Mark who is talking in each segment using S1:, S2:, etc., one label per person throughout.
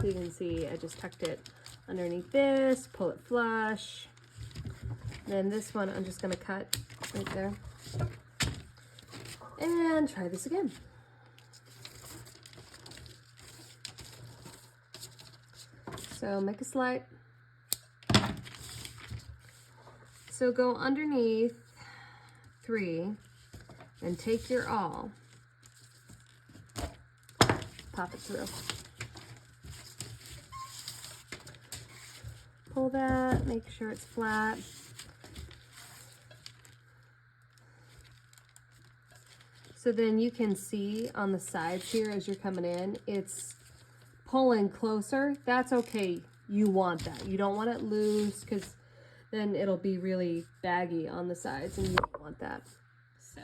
S1: So you can see I just tucked it underneath this, pull it flush. Then this one I'm just gonna cut right there. And try this again. So make a slide. So go underneath 3 and take your awl. Pop it through. Pull that, make sure it's flat. So then you can see on the sides here as you're coming in, it's pulling closer. That's okay. You want that. You don't want it loose because then it'll be really baggy on the sides and you don't want that. So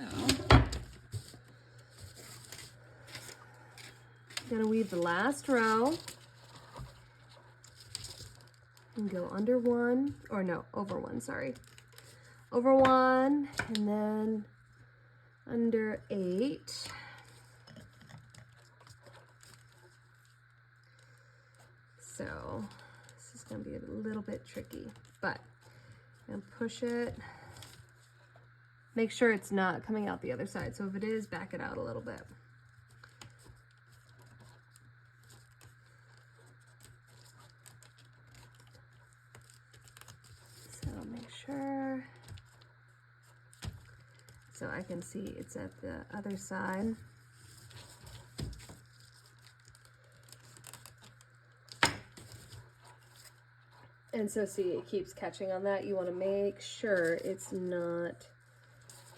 S1: I'm gonna weave the last row and go under 1, or no, over 1, sorry. Over 1 and then under 8. So this is going to be a little bit tricky, but I'm going to push it. Make sure it's not coming out the other side. So if it is, back it out a little bit. So make sure. So I can see it's at the other side. And so see, it keeps catching on that. You want to make sure it's not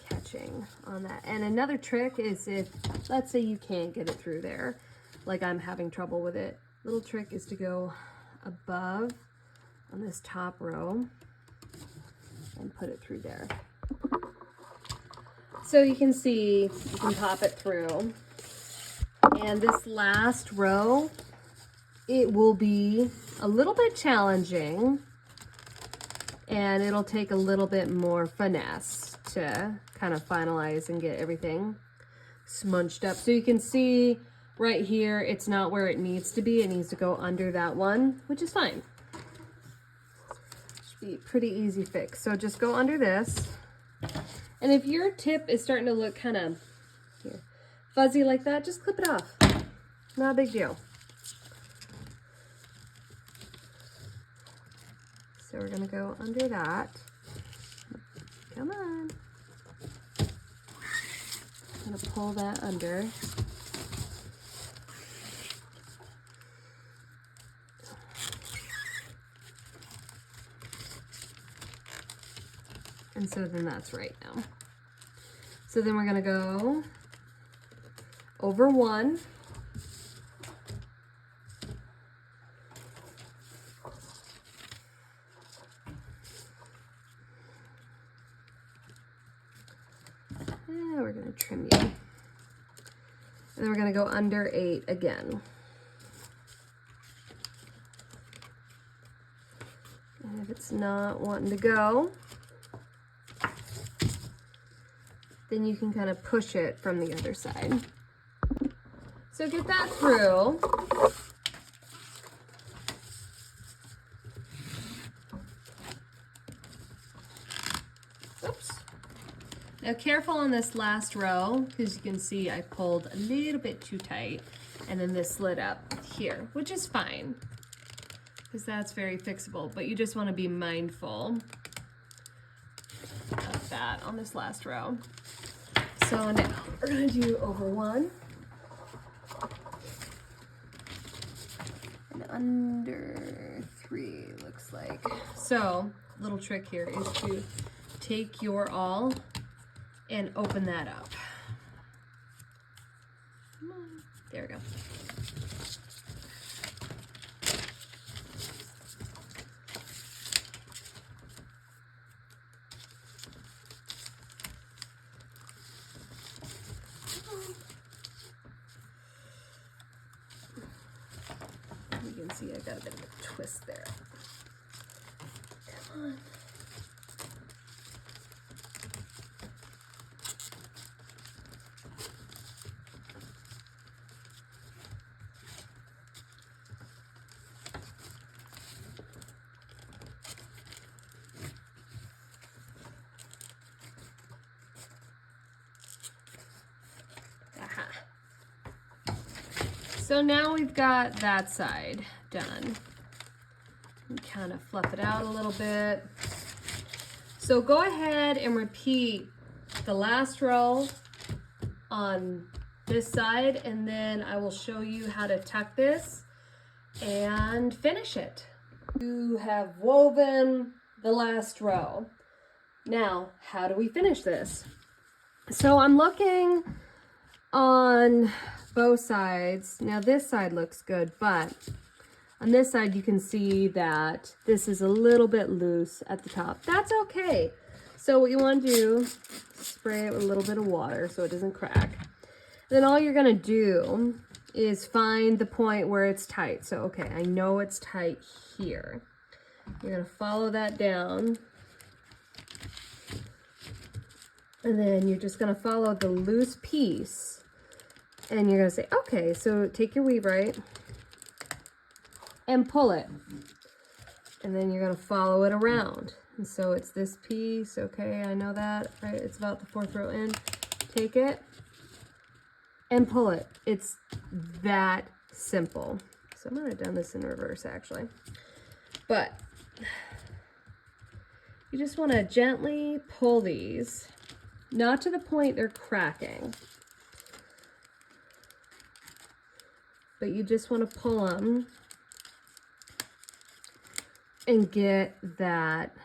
S1: catching on that. And another trick is if, let's say you can't get it through there, like I'm having trouble with it, little trick is to go above on this top row and put it through there. So you can see, you can pop it through. And this last row, it will be a little bit challenging and it'll take a little bit more finesse to kind of finalize and get everything smunched up. So you can see right here, it's not where it needs to be. It needs to go under that one, which is fine. Should be a pretty easy fix. So just go under this. And if your tip is starting to look kind of fuzzy like that, just clip it off. Not a big deal. So we're gonna go under that. Come on. I'm gonna pull that under. And so then that's right now. So then we're gonna go over 1. And we're gonna trim you. And then we're gonna go under 8 again. And if it's not wanting to go, then you can kind of push it from the other side. So get that through. Oops. Now careful on this last row, because you can see I pulled a little bit too tight and then this slid up here, which is fine because that's very fixable, but you just want to be mindful of that on this last row. So now we're going to do over 1 and under 3 looks like. So little trick here is to take your awl and open that up. Come on. There we go. You can see I got a bit of a twist there. Come on. So now we've got that side done. And kind of fluff it out a little bit. So go ahead and repeat the last row on this side, and then I will show you how to tuck this and finish it. You have woven the last row. Now, how do we finish this? So I'm looking on both sides. Now this side looks good, but on this side you can see that this is a little bit loose at the top. That's okay. So what you want to do, spray it with a little bit of water so it doesn't crack. Then all you're gonna do is find the point where it's tight. So, okay, I know it's tight here. You're gonna follow that down. And then you're just gonna follow the loose piece. And you're gonna say, okay, so take your weave right and pull it. And then you're gonna follow it around. And so it's this piece, okay, I know that, right? It's about the 4th row in. Take it and pull it. It's that simple. So I might have done this in reverse actually. But you just want to gently pull these, not to the point they're cracking, but you just want to pull them and get that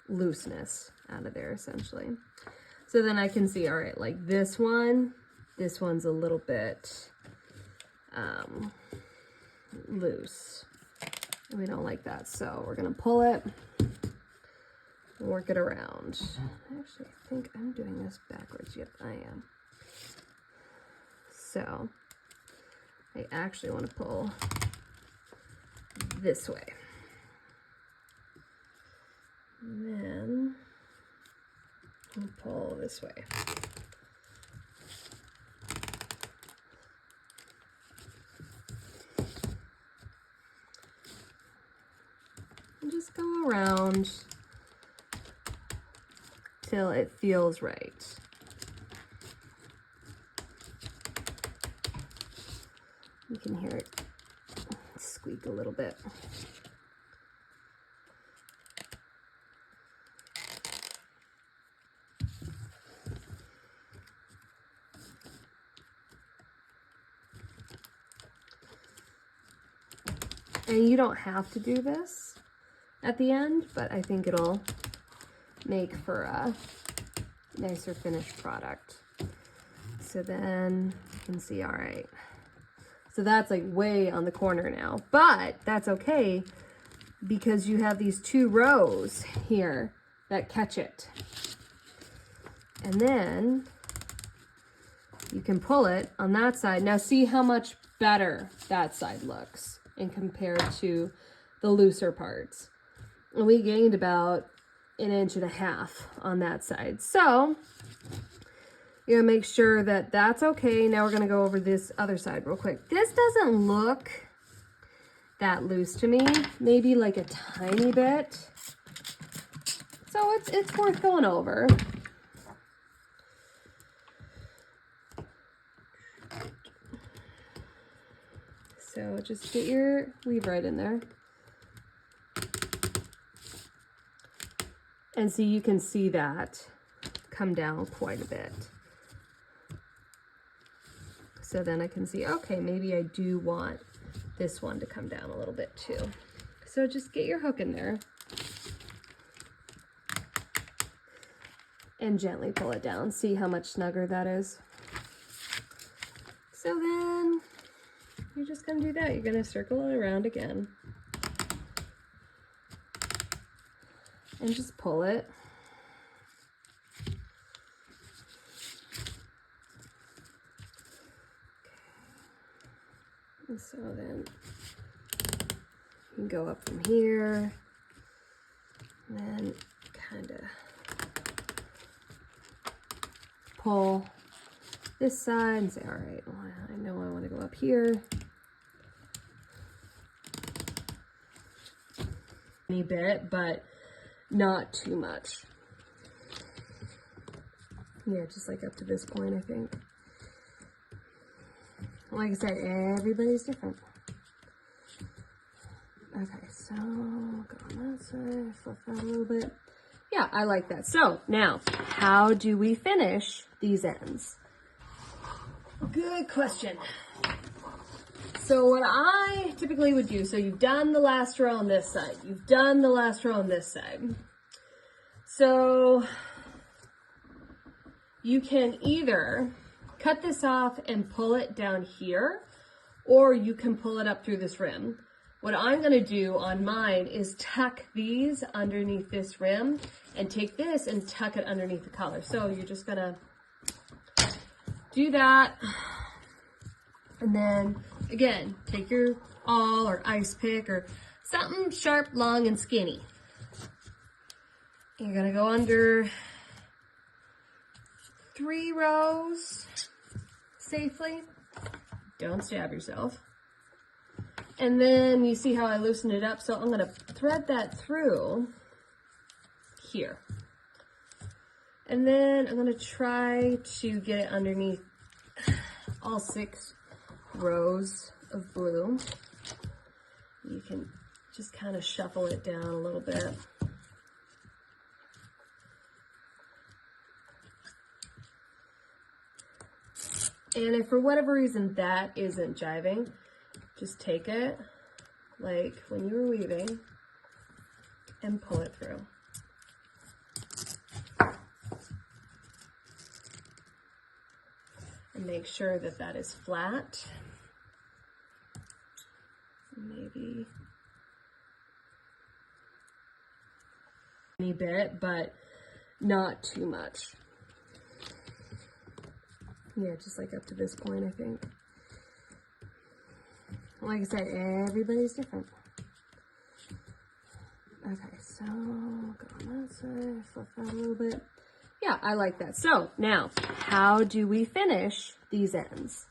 S1: looseness out of there essentially. So then I can see, all right, like this one's a little bit loose. We don't like that, so we're gonna pull it and work it around. Actually, I think I'm doing this backwards. Yep, I am. So I actually want to pull this way. And then I'll pull this way. And just go around till it feels right. You can hear it squeak a little bit. And you don't have to do this at the end, but I think it'll make for a nicer finished product. So then you can see, all right. So that's like way on the corner now, but that's okay because you have these 2 rows here that catch it. And then you can pull it on that side. Now see how much better that side looks and compared to the looser parts. And we gained about 1.5 inches on that side. So you're gonna make sure that that's okay. Now we're gonna go over this other side real quick. This doesn't look that loose to me, maybe like a tiny bit. So it's worth going over. So just get your weave right in there. And so you can see that come down quite a bit. So then I can see, okay, maybe I do want this one to come down a little bit too. So just get your hook in there and gently pull it down. See how much snugger that is. So then you're just gonna do that. You're gonna circle it around again and just pull it. And so then you can go up from here and then kind of pull this side and say, all right, well, I know I want to go up here. A bit, but not too much. Yeah, just like up to this point, I think. Like I said, everybody's different. Okay, so go on that side, flip that a little bit. Yeah, I like that. So now, how do we finish these ends? Good question. So what I typically would do, so you've done the last row on this side, you've done the last row on this side. So you can either cut this off and pull it down here, or you can pull it up through this rim. What I'm gonna do on mine is tuck these underneath this rim and take this and tuck it underneath the collar. So you're just gonna do that. And then again, take your awl or ice pick or something sharp, long, and skinny. You're gonna go under 3 rows safely. Don't stab yourself. And then you see how I loosened it up, so I'm gonna thread that through here. And then I'm gonna try to get it underneath all 6 rows of blue. You can just kind of shuffle it down a little bit. And if for whatever reason that isn't jiving, just take it like when you were weaving and pull it through. And make sure that that is flat. Maybe a tiny bit, but not too much. Yeah, just like up to this point, I think. Like I said, everybody's different. Okay, so go on that side, flip that a little bit. Yeah, I like that. So now, how do we finish these ends?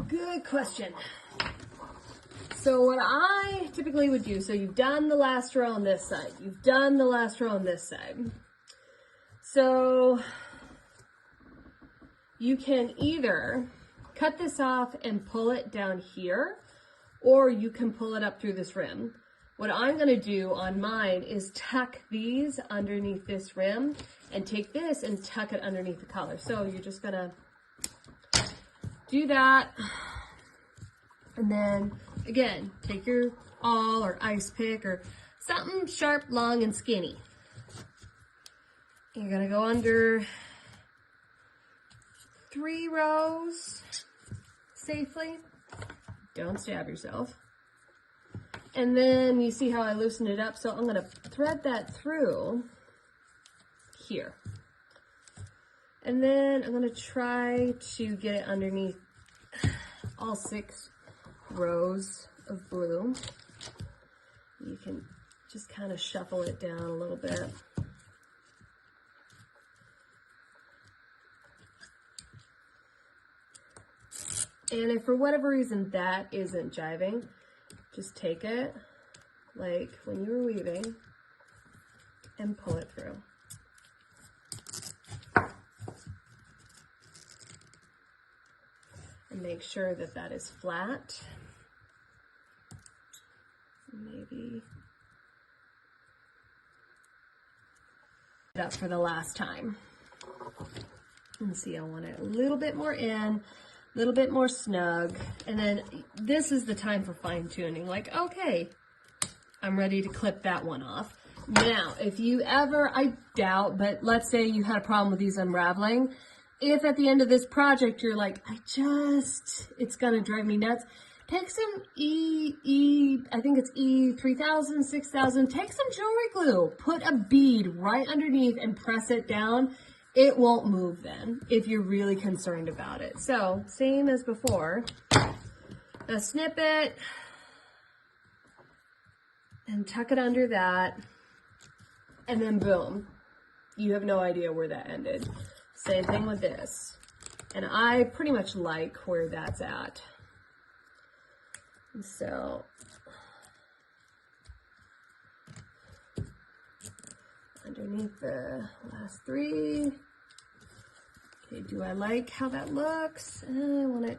S1: Good question. So what I typically would do, so you've done the last row on this side, you've done the last row on this side. So you can either cut this off and pull it down here, or you can pull it up through this rim. What I'm gonna do on mine is tuck these underneath this rim and take this and tuck it underneath the collar. So you're just gonna do that. And then again, take your awl or ice pick or something sharp, long, and skinny. You're gonna go under 3 rows safely. Don't stab yourself. And then you see how I loosened it up, so I'm gonna thread that through here. And then I'm gonna try to get it underneath all 6 rows of blue. You can just kind of shuffle it down a little bit. And if for whatever reason that isn't jiving, just take it like when you were weaving and pull it through. And make sure that that is flat. Maybe it up for the last time. And see, I want it a little bit more in, a little bit more snug. And then this is the time for fine tuning. Like, okay, I'm ready to clip that one off. Now, if you ever, I doubt, but let's say you had a problem with these unraveling. If at the end of this project, you're like, it's gonna drive me nuts. Take some I think it's E3000, 6000, take some jewelry glue, put a bead right underneath and press it down. It won't move then if you're really concerned about it. So same as before, a snip it and tuck it under that, and then boom, you have no idea where that ended. Same thing with this. And I pretty much like where that's at. So underneath the last 3, Okay, do I like how that looks? I want to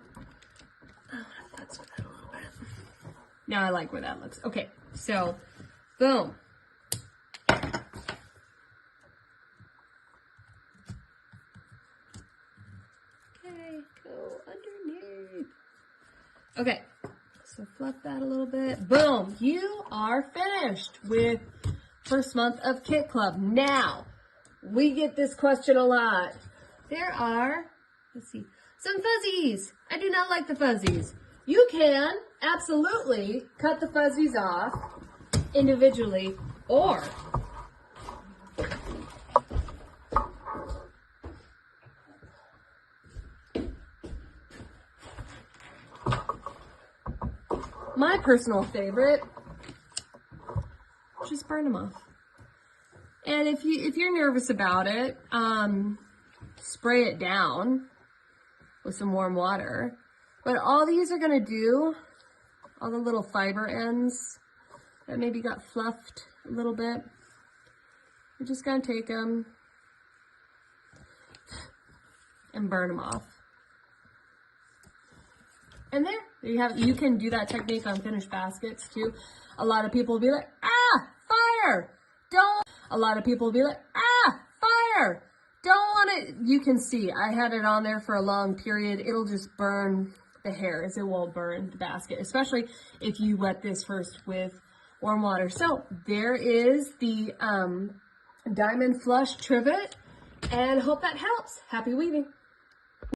S1: futz with that a little bit. Now I like where that looks. Okay, so boom. Okay, go underneath. Okay, so fluff that a little bit. Boom, you are finished with first month of Kit Club. Now, we get this question a lot. There are, let's see, some fuzzies. I do not like the fuzzies. You can absolutely cut the fuzzies off individually, or my personal favorite, just burn them off. And if you're nervous about it, spray it down with some warm water. But all these are gonna do, all the little fiber ends that maybe got fluffed a little bit, you're just gonna take them and burn them off. And there you have it. You can do that technique on finished baskets too. A lot of people will be like, ah, fire! Don't. A lot of people will be like, ah, fire! Don't want it. You can see I had it on there for a long period. It'll just burn the hairs. It won't burn the basket, especially if you wet this first with warm water. So there is the Diamond Flush Trivet, and hope that helps. Happy weaving.